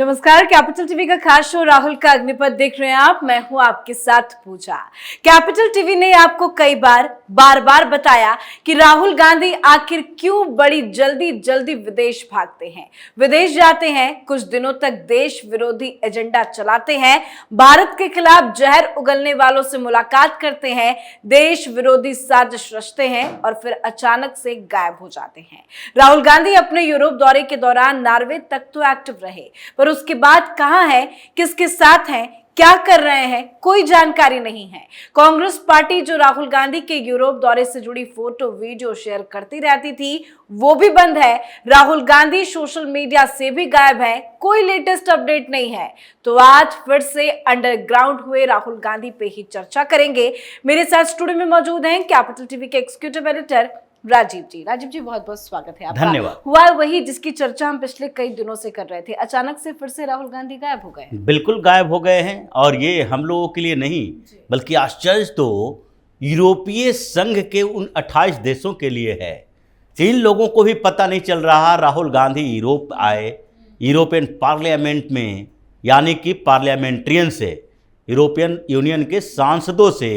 नमस्कार, capital TV का खास शो राहुल का अग्निपथ देख रहे हैं आप। मैं हूं आपके साथ पूजा। कैपिटल टीवी ने आपको कई बार बार बताया कि राहुल गांधी आखिर क्यों बड़ी जल्दी विदेश भागते हैं। विदेश जाते हैं, कुछ दिनों तक देश विरोधी एजेंडा चलाते हैं, भारत के खिलाफ जहर उगलने वालों से मुलाकात करते हैं, देश विरोधी साजिश रचते हैं और फिर अचानक से गायब हो जाते हैं। राहुल गांधी अपने यूरोप दौरे के दौरान नॉर्वे तक तो एक्टिव रहे, पर उसके बाद कहां है, किसके साथ हैं, क्या कर रहे हैं, कोई जानकारी नहीं है। कांग्रेस पार्टी जो राहुल गांधी के यूरोप दौरे से जुड़ी फोटो वीडियो शेयर करती रहती थी, वो भी बंद है। राहुल गांधी सोशल मीडिया से भी गायब है, कोई लेटेस्ट अपडेट नहीं है। तो आज फिर से अंडरग्राउंड हुए राहुल गांधी पे ही चर्चा करेंगे। मेरे साथ स्टूडियो में मौजूद हैं कैपिटल टीवी के एग्जीक्यूटिव एडिटर राजीव जी बहुत बहुत स्वागत है आपका। धन्यवाद। हुआ वही जिसकी चर्चा हम पिछले कई दिनों से कर रहे थे, अचानक से फिर से राहुल गांधी गायब हो गए। बिल्कुल गायब हो गए हैं, और ये हम लोगों के लिए नहीं बल्कि आश्चर्य तो यूरोपीय संघ के उन 28 देशों के लिए है। इन लोगों को भी पता नहीं चल रहा राहुल गांधी यूरोप आए, यूरोपियन पार्लियामेंट में यानी कि पार्लियामेंट्रियन से, यूरोपियन यूनियन के सांसदों से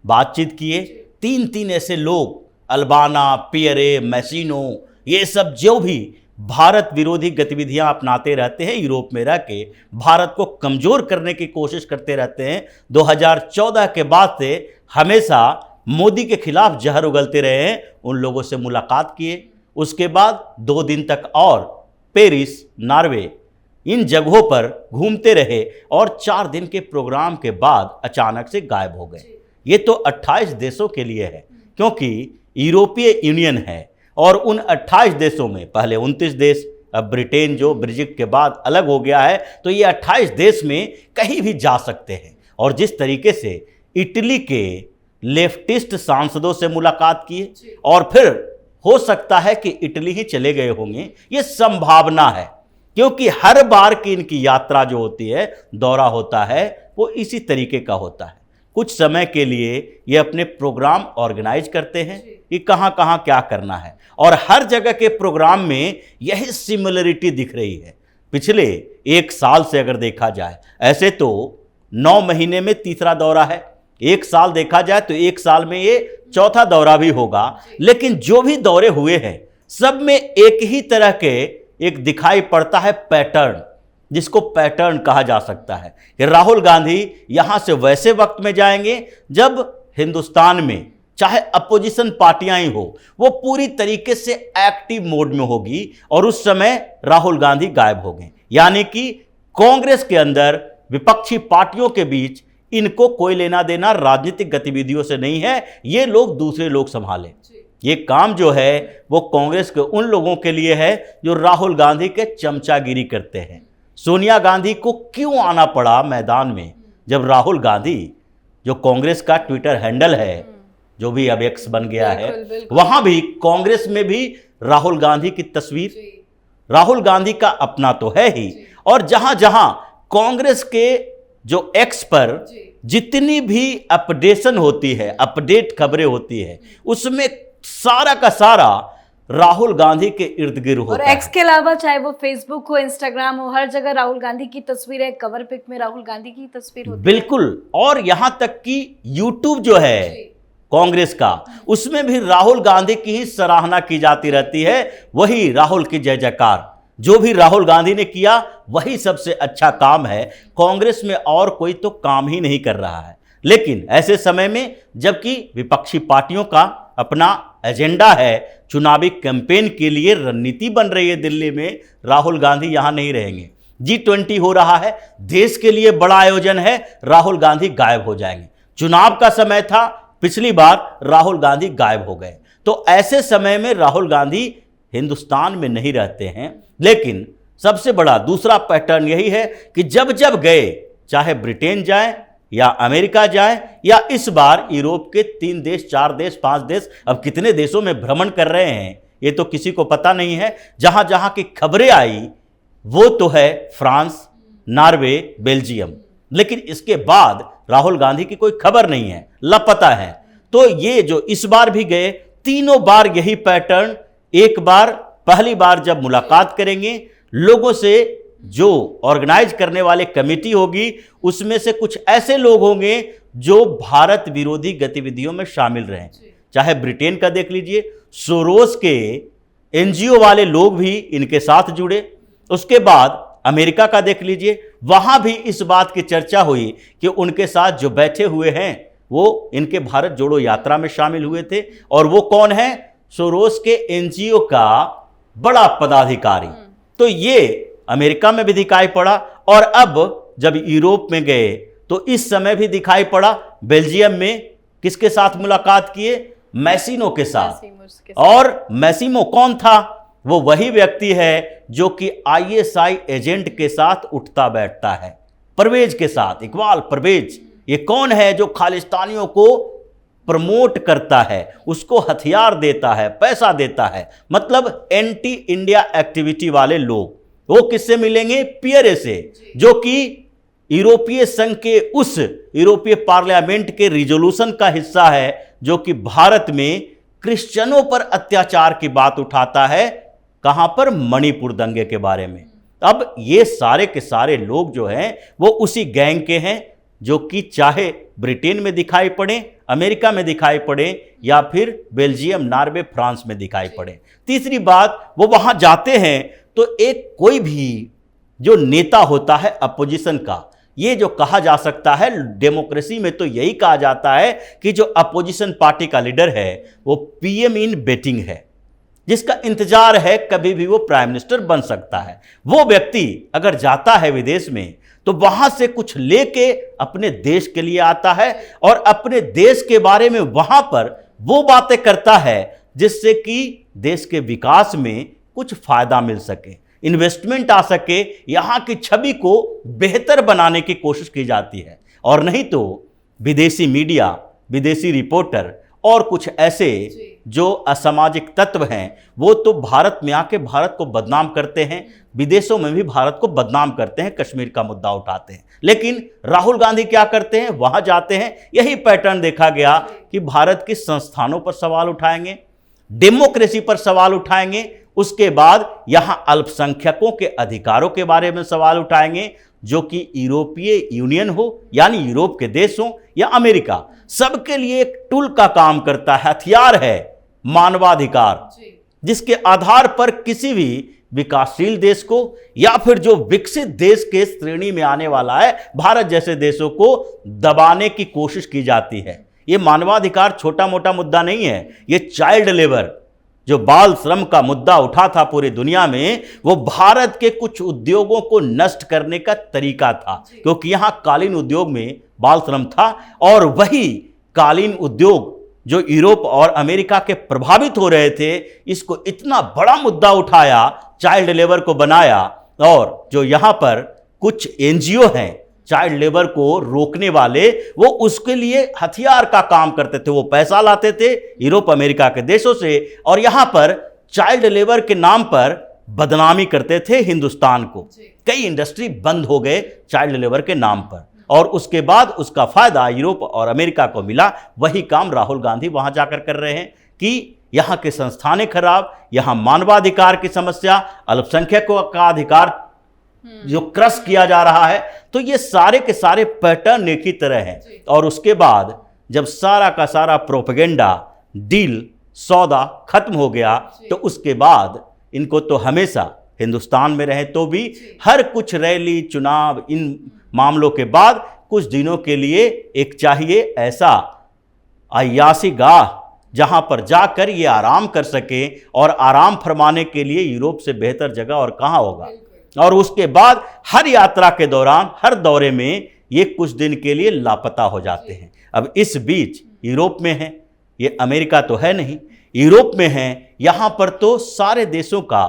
बातचीत किए। तीन ऐसे लोग, अल्बाना, पियरे, मैसिनो, ये सब जो भी भारत विरोधी गतिविधियां अपनाते रहते हैं, यूरोप में रह के भारत को कमज़ोर करने की कोशिश करते रहते हैं। 2014 के बाद से हमेशा मोदी के खिलाफ जहर उगलते रहे हैं, उन लोगों से मुलाकात किए। उसके बाद 2 दिन तक और पेरिस, नॉर्वे, इन जगहों पर घूमते रहे और 4 दिन के प्रोग्राम के बाद अचानक से गायब हो गए। ये तो 28 देशों के लिए है, क्योंकि यूरोपीय यूनियन है और उन 28 देशों में पहले 29 देश, अब ब्रिटेन जो ब्रेग्जिट के बाद अलग हो गया है, तो ये 28 देश में कहीं भी जा सकते हैं। और जिस तरीके से इटली के लेफ्टिस्ट सांसदों से मुलाकात किए और फिर हो सकता है कि इटली ही चले गए होंगे, ये संभावना है, क्योंकि हर बार की इनकी यात्रा जो होती है, दौरा होता है, वो इसी तरीके का होता है। कुछ समय के लिए ये अपने प्रोग्राम ऑर्गेनाइज करते हैं कि कहाँ कहाँ क्या करना है, और हर जगह के प्रोग्राम में यही सिमिलरिटी दिख रही है। पिछले 1 साल से अगर देखा जाए, ऐसे तो 9 महीने में तीसरा दौरा है, 1 साल देखा जाए तो 1 साल में ये चौथा दौरा भी होगा। लेकिन जो भी दौरे हुए हैं, सब में एक ही तरह के एक दिखाई पड़ता है पैटर्न, जिसको पैटर्न कहा जा सकता है कि राहुल गांधी यहां से वैसे वक्त में जाएंगे जब हिंदुस्तान में चाहे अपोजिशन पार्टियां ही हो, वो पूरी तरीके से एक्टिव मोड में होगी, और उस समय राहुल गांधी गायब हो गए। यानी कि कांग्रेस के अंदर विपक्षी पार्टियों के बीच इनको कोई लेना देना राजनीतिक गतिविधियों से नहीं है, ये लोग दूसरे लोग संभाले। ये काम जो है वो कांग्रेस के उन लोगों के लिए है जो राहुल गांधी के चमचागिरी करते हैं। सोनिया गांधी को क्यों आना पड़ा मैदान में, जब राहुल गांधी, जो कांग्रेस का ट्विटर हैंडल है, जो भी अब एक्स बन गया है, वहां भी कांग्रेस में भी राहुल गांधी की तस्वीर, राहुल गांधी का अपना तो है ही, और जहां जहां कांग्रेस के जो एक्स पर जितनी भी अपडेशन होती है, अपडेट खबरें होती है, उसमें सारा का सारा राहुल गांधी के इर्द गिर्द होता है। और एक्स के अलावा चाहे वो फेसबुक हो, इंस्टाग्राम हो, हर जगह राहुल गांधी की तस्वीर है, कवर पिक में राहुल गांधी की तस्वीर होती है। बिल्कुल, और यहां तक कि यूट्यूब जो है कांग्रेस का, उसमें भी राहुल गांधी की ही सराहना की जाती रहती है। वही राहुल की जय जयकार, जो भी राहुल गांधी ने किया वही सबसे अच्छा काम है। कांग्रेस में और कोई तो काम ही नहीं कर रहा है। लेकिन ऐसे समय में जबकि विपक्षी पार्टियों का अपना एजेंडा है, चुनावी कैंपेन के लिए रणनीति बन रही है दिल्ली में, राहुल गांधी यहां नहीं रहेंगे। G20 हो रहा है, देश के लिए बड़ा आयोजन है, राहुल गांधी गायब हो जाएंगे। चुनाव का समय था, पिछली बार राहुल गांधी गायब हो गए। तो ऐसे समय में राहुल गांधी हिंदुस्तान में नहीं रहते हैं। लेकिन सबसे बड़ा दूसरा पैटर्न यही है कि जब जब गए, चाहे ब्रिटेन जाए या अमेरिका जाए, या इस बार यूरोप के 3 देश, 4 देश, 5 देश, अब कितने देशों में भ्रमण कर रहे हैं ये तो किसी को पता नहीं है। जहां जहां की खबरें आई वो तो है फ्रांस, नॉर्वे, बेल्जियम, लेकिन इसके बाद राहुल गांधी की कोई खबर नहीं है, लापता है। तो ये जो इस बार भी गए, तीनों बार यही पैटर्न। एक बार, पहली बार जब मुलाकात करेंगे, लोगों से जो ऑर्गेनाइज करने वाले कमेटी होगी उसमें से कुछ ऐसे लोग होंगे जो भारत विरोधी गतिविधियों में शामिल रहे। चाहे ब्रिटेन का देख लीजिए, सोरोस के एनजीओ वाले लोग भी इनके साथ जुड़े। उसके बाद अमेरिका का देख लीजिए, वहां भी इस बात की चर्चा हुई कि उनके साथ जो बैठे हुए हैं वो इनके भारत जोड़ो यात्रा में शामिल हुए थे। और वो कौन है? सोरोस के एनजीओ का बड़ा पदाधिकारी। तो ये अमेरिका में भी दिखाई पड़ा और अब जब यूरोप में गए तो इस समय भी दिखाई पड़ा। बेल्जियम में किसके साथ मुलाकात किए? मैसिनो के साथ। और मैसिमो कौन था? वो वही व्यक्ति है जो कि आईएसआई एजेंट के साथ उठता बैठता है, परवेज के साथ, इकबाल परवेज। ये कौन है? जो खालिस्तानियों को प्रमोट करता है, उसको हथियार देता है, पैसा देता है, मतलब एंटी इंडिया एक्टिविटी वाले लोग। वो किससे मिलेंगे? पियरे से, जो कि यूरोपीय संघ के उस यूरोपीय पार्लियामेंट के रिजोल्यूशन का हिस्सा है जो कि भारत में क्रिश्चियनों पर अत्याचार की बात उठाता है। कहां पर? मणिपुर दंगे के बारे में। अब ये सारे के सारे लोग जो हैं वो उसी गैंग के हैं जो कि चाहे ब्रिटेन में दिखाई पड़े, अमेरिका में दिखाई पड़े या फिर बेल्जियम, नॉर्वे, फ्रांस में दिखाई पड़े। तीसरी बात, वो वहां जाते हैं तो एक कोई भी जो नेता होता है अपोजिशन का, ये जो कहा जा सकता है डेमोक्रेसी में तो यही कहा जाता है कि जो अपोजिशन पार्टी का लीडर है वो पीएम इन वेटिंग है, जिसका इंतजार है कभी भी वो प्राइम मिनिस्टर बन सकता है। वो व्यक्ति अगर जाता है विदेश में तो वहां से कुछ लेके अपने देश के लिए आता है और अपने देश के बारे में वहां पर वो बातें करता है जिससे कि देश के विकास में कुछ फायदा मिल सके, इन्वेस्टमेंट आ सके, यहां की छवि को बेहतर बनाने की कोशिश की जाती है। और नहीं तो विदेशी मीडिया, विदेशी रिपोर्टर और कुछ ऐसे जो असामाजिक तत्व हैं वो तो भारत में आके भारत को बदनाम करते हैं, विदेशों में भी भारत को बदनाम करते हैं, कश्मीर का मुद्दा उठाते हैं। लेकिन राहुल गांधी क्या करते हैं? वहां जाते हैं, यही पैटर्न देखा गया कि भारत के संस्थानों पर सवाल उठाएंगे, डेमोक्रेसी पर सवाल उठाएंगे, उसके बाद यहां अल्पसंख्यकों के अधिकारों के बारे में सवाल उठाएंगे, जो कि यूरोपीय यूनियन हो यानी यूरोप के देश हो या अमेरिका, सबके लिए एक टूल का काम करता है, हथियार है मानवाधिकार, जिसके आधार पर किसी भी विकासशील देश को या फिर जो विकसित देश के श्रेणी में आने वाला है भारत जैसे देशों को दबाने की कोशिश की जाती है। यह मानवाधिकार छोटा मोटा मुद्दा नहीं है। यह चाइल्ड लेबर, जो बाल श्रम का मुद्दा उठा था पूरी दुनिया में, वो भारत के कुछ उद्योगों को नष्ट करने का तरीका था, क्योंकि यहां कालीन उद्योग में बाल श्रम था और वही कालीन उद्योग जो यूरोप और अमेरिका के प्रभावित हो रहे थे, इसको इतना बड़ा मुद्दा उठाया, चाइल्ड लेबर को बनाया। और जो यहां पर कुछ एनजीओ हैं चाइल्ड लेबर को रोकने वाले, वो उसके लिए हथियार का काम करते थे। वो पैसा लाते थे यूरोप अमेरिका के देशों से और यहां पर चाइल्ड लेबर के नाम पर बदनामी करते थे हिंदुस्तान को। कई इंडस्ट्री बंद हो गए चाइल्ड लेबर के नाम पर और उसके बाद उसका फायदा यूरोप और अमेरिका को मिला। वही काम राहुल गांधी वहां जाकर कर रहे हैं कि यहां के संस्थानें खराब, यहां मानवाधिकार की समस्या, अल्पसंख्यकों का अधिकार जो क्रश किया जा रहा है। तो ये सारे के सारे पैटर्न एक ही तरह हैं। और उसके बाद जब सारा का सारा प्रोपेगेंडा, डील, सौदा खत्म हो गया तो उसके बाद इनको तो हमेशा हिंदुस्तान में रहे तो भी हर कुछ रैली, चुनाव, इन मामलों के बाद कुछ दिनों के लिए एक चाहिए ऐसा अय्यासी गाह जहां पर जाकर ये आराम कर सके। और आराम फरमाने के लिए यूरोप से बेहतर जगह और कहां होगा। और उसके बाद हर यात्रा के दौरान, हर दौरे में ये कुछ दिन के लिए लापता हो जाते हैं। अब इस बीच यूरोप में हैं, ये अमेरिका तो है नहीं, यूरोप में हैं, यहां पर तो सारे देशों का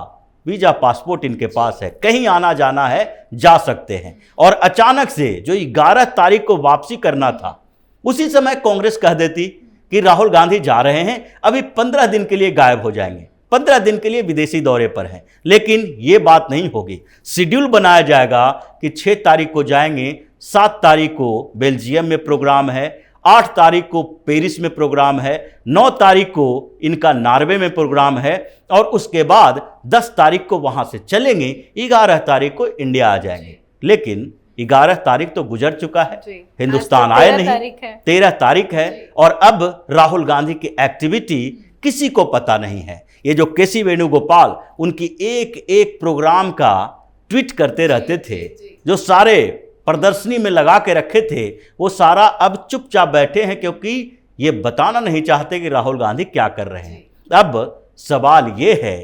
वीजा पासपोर्ट इनके पास है, कहीं आना जाना है जा सकते हैं। और अचानक से जो 11 तारीख को वापसी करना था, उसी समय कांग्रेस कह देती कि राहुल गांधी जा रहे हैं, अभी 15 दिन के लिए गायब हो जाएंगे, 15 दिन के लिए विदेशी दौरे पर हैं। लेकिन ये बात नहीं होगी। शेड्यूल बनाया जाएगा कि 6 तारीख को जाएंगे, 7 तारीख को बेल्जियम में प्रोग्राम है, 8 तारीख को पेरिस में प्रोग्राम है, 9 तारीख को इनका नॉर्वे में प्रोग्राम है और उसके बाद 10 तारीख को वहां से चलेंगे, 11 तारीख को इंडिया आ जाएंगे। लेकिन 11 तारीख तो गुजर चुका है, हिंदुस्तान आए नहीं, 13 तारीख है और अब राहुल गांधी की एक्टिविटी किसी को पता नहीं है। ये जो केसी वेणुगोपाल उनकी एक एक प्रोग्राम का ट्वीट करते रहते थे, जो सारे प्रदर्शनी में लगा के रखे थे, वो सारा अब चुपचाप बैठे हैं क्योंकि ये बताना नहीं चाहते कि राहुल गांधी क्या कर रहे हैं। अब सवाल ये है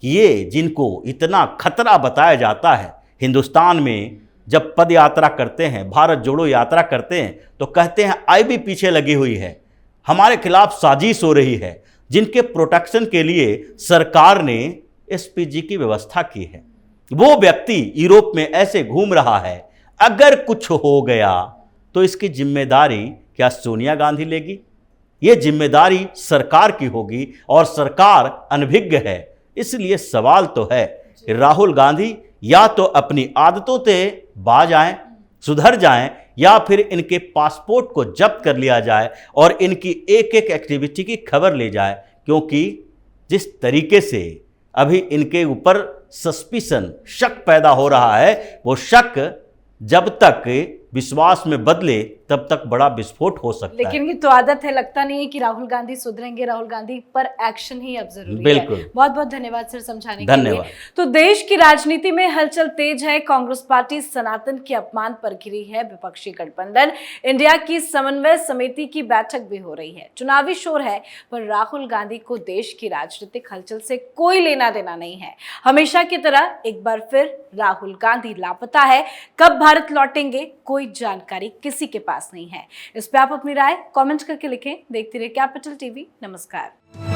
कि ये जिनको इतना खतरा बताया जाता है, हिंदुस्तान में जब पद यात्रा करते हैं, भारत जोड़ो यात्रा करते हैं, तो कहते हैं आईबी पीछे लगी हुई है, हमारे खिलाफ साजिश हो रही है, जिनके प्रोटेक्शन के लिए सरकार ने एसपीजी की व्यवस्था की है। वो व्यक्ति यूरोप में ऐसे घूम रहा है, अगर कुछ हो गया तो इसकी जिम्मेदारी क्या सोनिया गांधी लेगी? ये जिम्मेदारी सरकार की होगी और सरकार अनभिज्ञ है। इसलिए सवाल तो है कि राहुल गांधी या तो अपनी आदतों से बाज आएं, सुधर जाएं, या फिर इनके पासपोर्ट को जब्त कर लिया जाए और इनकी एक एक एक्टिविटी की खबर ले जाए, क्योंकि जिस तरीके से अभी इनके ऊपर सस्पिशन, शक पैदा हो रहा है, वो शक जब तक विश्वास में बदले तब तक बड़ा विस्फोट हो सकता है। लेकिन ये तो आदत है, लगता नहीं है कि राहुल गांधी सुधरेंगे। राहुल गांधी पर एक्शन ही अब जरूरी है। बिल्कुल। बहुत बहुत धन्यवाद सर समझाने के लिए। धन्यवाद। तो देश की राजनीति में हलचल तेज है। कांग्रेस पार्टी सनातन के अपमान पर घिरी है। विपक्षी गठबंधन इंडिया की समन्वय समिति की बैठक भी हो रही है। चुनावी शोर है, पर राहुल गांधी को देश की राजनीतिक हलचल से कोई लेना देना नहीं है। हमेशा की तरह एक बार फिर राहुल गांधी लापता है। कब भारत लौटेंगे, कोई जानकारी किसी के पास नहीं है। इस पे आप अपनी राय कमेंट करके लिखें। देखते रहिए कैपिटल टीवी। नमस्कार।